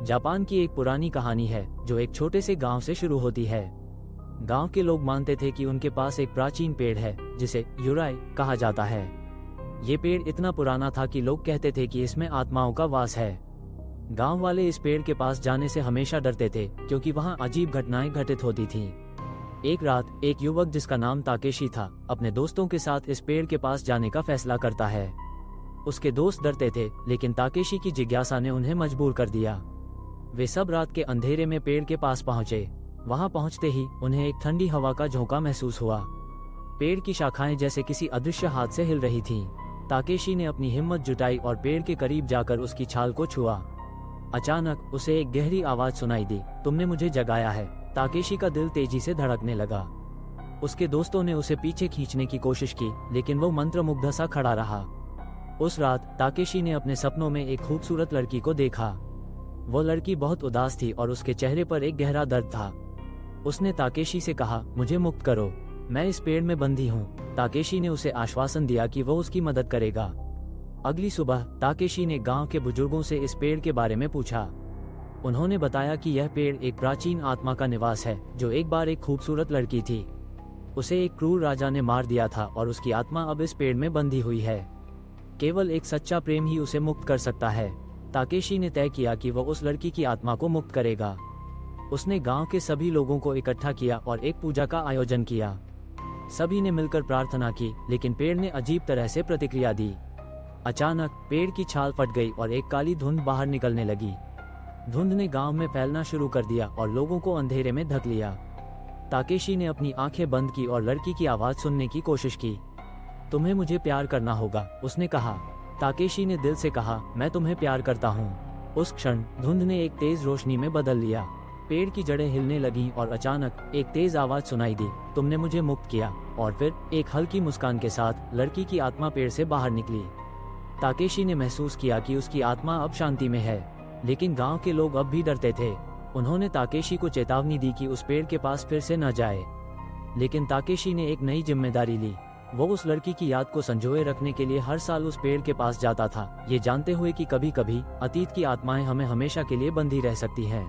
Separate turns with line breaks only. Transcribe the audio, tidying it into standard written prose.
Japan की एक पुरानी कहानी है जो एक छोटे से गांव से शुरू होती है। गांव के लोग मानते थे कि उनके पास एक प्राचीन पेड़ है जिसे युराई कहा जाता है। ये पेड़ इतना पुराना था कि लोग कहते थे कि इसमें आत्माओं का वास है। गांव वाले इस पेड़ के पास जाने से हमेशा डरते थे क्योंकि वहां अजीब घटनाएं घटित होती थीं। एक रात एक युवक जिसका नाम ताकेशी था अपने दोस्तों के साथ इस पेड़ के पास जाने का फैसला करता है। उसके दोस्त डरते थे लेकिन ताकेशी की जिज्ञासा ने उन्हें मजबूर कर दिया। वे सब रात के अंधेरे में पेड़ के पास पहुंचे। वहां पहुंचते ही उन्हें एक ठंडी हवा का झोंका महसूस हुआ। पेड़ की शाखाएं जैसे किसी अदृश्य हाथ से हिल रही थीं। ताकेशी ने अपनी हिम्मत जुटाई और पेड़ के करीब जाकर उसकी छाल को छुआ। अचानक उसे एक गहरी आवाज सुनाई दी, तुमने मुझे जगाया है। ताकेशी का दिल तेजी से धड़कने लगा। उसके दोस्तों ने उसे पीछे खींचने की कोशिश की लेकिन वो मंत्रमुग्ध सा खड़ा रहा। उस रात ताकेशी ने अपने सपनों में एक खूबसूरत लड़की को देखा। वो लड़की बहुत उदास थी और उसके चेहरे पर एक गहरा दर्द था। उसने ताकेशी से कहा, मुझे मुक्त करो, मैं इस पेड़ में बंधी हूँ। ताकेशी ने उसे आश्वासन दिया कि वो उसकी मदद करेगा। अगली सुबह ताकेशी ने गांव के बुजुर्गों से इस पेड़ के बारे में पूछा। उन्होंने बताया कि यह पेड़ एक प्राचीन आत्मा का निवास है जो एक बार एक खूबसूरत लड़की थी। उसे एक क्रूर राजा ने मार दिया था और उसकी आत्मा अब इस पेड़ में बंधी हुई है। केवल एक सच्चा प्रेम ही उसे मुक्त कर सकता है। ताकेशी ने तय किया कि वह उस लड़की की आत्मा को मुक्त करेगा। उसने गांव के सभी लोगों को इकट्ठा किया और एक पूजा का आयोजन किया। सभी ने मिलकर प्रार्थना की लेकिन पेड़ ने अजीब तरह से प्रतिक्रिया दी। अचानक पेड़ की छाल फट गई और एक काली धुंध बाहर निकलने लगी। धुंध ने गांव में फैलना शुरू कर दिया और लोगों को अंधेरे में ढक लिया। ताकेशी ने अपनी आंखें बंद की और लड़की की आवाज सुनने की कोशिश की। तुम्हें मुझे प्यार करना होगा, उसने कहा। ताकेशी ने दिल से कहा, मैं तुम्हें प्यार करता हूँ। उस क्षण धुंध ने एक तेज रोशनी में बदल लिया। पेड़ की जड़ें हिलने लगीं और अचानक एक तेज आवाज सुनाई दी, तुमने मुझे मुक्त किया। और फिर एक हल्की मुस्कान के साथ लड़की की आत्मा पेड़ से बाहर निकली। ताकेशी ने महसूस किया कि उसकी आत्मा अब शांति में है, लेकिन गांव के लोग अब भी डरते थे। उन्होंने ताकेशी को चेतावनी दी कि उस पेड़ के पास फिर से न जाए। लेकिन ताकेशी ने एक नई जिम्मेदारी ली। वो उस लड़की की याद को संजोए रखने के लिए हर साल उस पेड़ के पास जाता था, ये जानते हुए कि कभी कभी अतीत की आत्माएं हमें हमेशा के लिए बंधी रह सकती हैं।